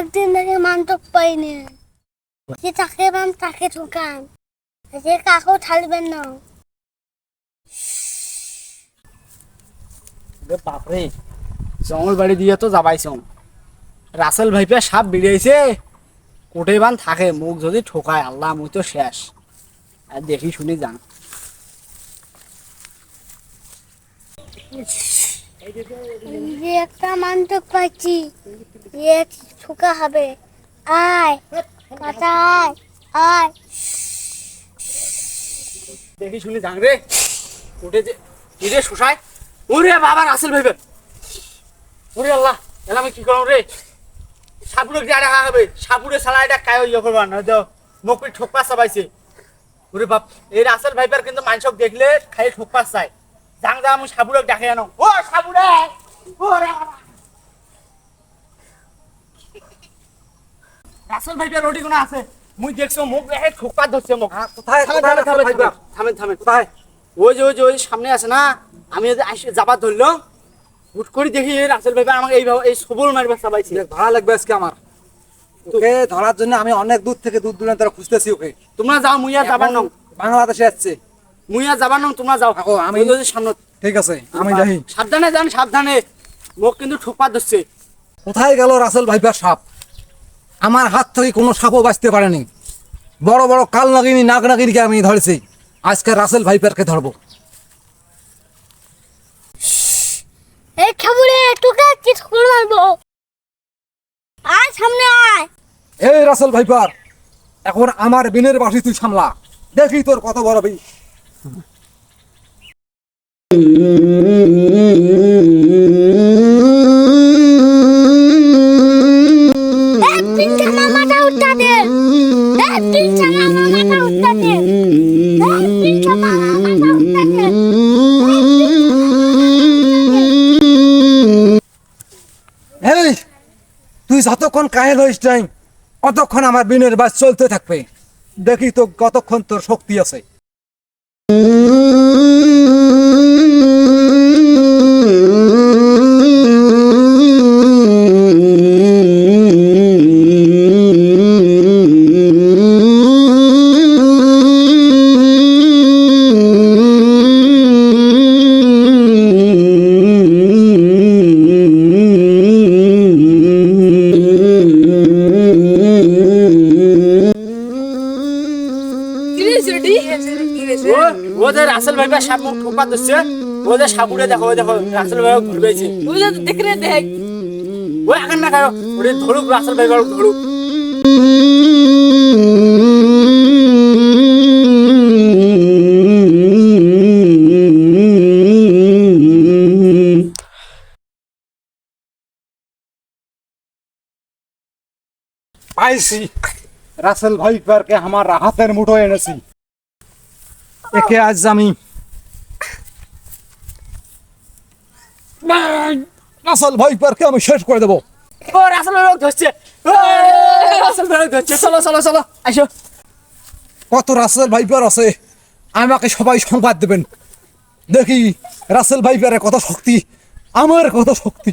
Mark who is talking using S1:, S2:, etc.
S1: অনেকদিন থেকে মানতক পাইনি, যে তাকে বাম তাকে ঠোকান, যে কাকেও ঠালবেন না।
S2: বাপরে, জঙ্গল বাড়ি দিয়ে তো যাবাইছম। রাসেল ভাইপে সাপ বেরিয়েছে, কোটে বান থাকে, মুখ যদি ঠোকায় আল্লাহ মুই তো শেষ। আর দেখি শুনি যান।
S1: যে একটা মানতক পাইছি, যে ঠোকা হবে। আয় কাটা, আয় আয়।
S2: দেখি শুনি যান রে, কোটে যে শোষায়। ওরে বাবা রাসেল ভাইপে, ওরে আল্লাহ, এলা আমি কি করব রে? সাপুরে কি দেখা হবে? সাপুরে সালা এটা কায় ইয়ে করবা না, তো মুখ ঠোকপা চাবাইছে। ওরে বাপ, এই রাসেল ভাইপার কিন্তু মানুষক দেখলে খাই ঠোকপা চাই। যাং যা আমি সাপুরে ডাকে আনো। ও সাপুরে, ওরে রাসেল ভাইপার রোটি কোনা আছে? মুই দেখছো মুখ রেখে ঠোকপা ধরছে মুখ।
S3: কোথায়
S2: থামেন কোথায়? ওই যে সামনে আছে না, আমি যাবার ধরলাম, হুট করে দেখি রাসেল ভাইপার আমাকে এই সবল মারবার চাবাইছে।
S3: ধরা লাগবে আজকে আমার। ওকে ধরার জন্য আমি অনেক দূর থেকে দূর দূরান্ত খুঁজতেছি ওকে।
S2: তোমরা যাও, মুইয়া যাবার নং।
S3: বাংলাদেশে যাচ্ছে,
S2: মুইয়া যাবার নং, তোমরা যাও।
S3: আমি
S2: সামনে।
S3: ঠিক আছে, আমি যাই।
S2: সাবধানে যান, সাবধানে। মুখ কিন্তু ঠোকপা ধরছে।
S3: কোথায় গেল রাসেল ভাইপার সাপ? আমার হাত থেকে কোনো সাপও বাঁচতে পারেনি। বড় বড় কাল নাগিনী নাগ নাগিনীকে আমি ধরেছি, আজকে রাসেল ভাইপারকে ধরবো।
S1: এই খাবুরে তোকে কি ঠোকর মারবো। আয় সামনে আয়।
S3: এই রাসেল ভাইপার, এখন আমার বিনের বাসি তুই সামলা, দেখি তোর কত বড় বিন।
S1: এক পিঞ্চা মামাটা উঠা দে, এক পিঞ্চা মামাটা উঠা দে, এক পিঞ্চা মামাটা উঠা দে।
S3: এই তুই যতক্ষণ কাহেল হইস নাই, অতক্ষণ আমার বিনের বাস চলতে থাকবে। দেখি তো কতক্ষণ তোর শক্তি আছে।
S2: ও যে রাসেল ভাইপার সাপ মুখ ঠোকপা ধরছে, ও যে সাপুরে দেখো, ওই দেখো রাসেল ভাইপার ঘুরবেছে।
S4: ওই যে দেখ রে দেখ,
S2: ওই আগান না খাও, ওরে ধরুক রাসেল ভাইপার ধরুক।
S3: পাইছি, রাসেল ভাইপারকে আমার হাতের মুঠোয় এনেছি। একে আজ আমি রাসেল ভাইপারকে আমি শেষ করে দেবো।
S2: ও রাসেল ভাইপার ধরছে, রাসেল ভাইপার ধরছে। চলো চলো চলো, আইসো।
S3: কত রাসেল ভাইপার আছে আমাকে সবাই সংবাদ দেবেন। দেখি রাসেল ভাইপারের কত শক্তি, আমার কত শক্তি।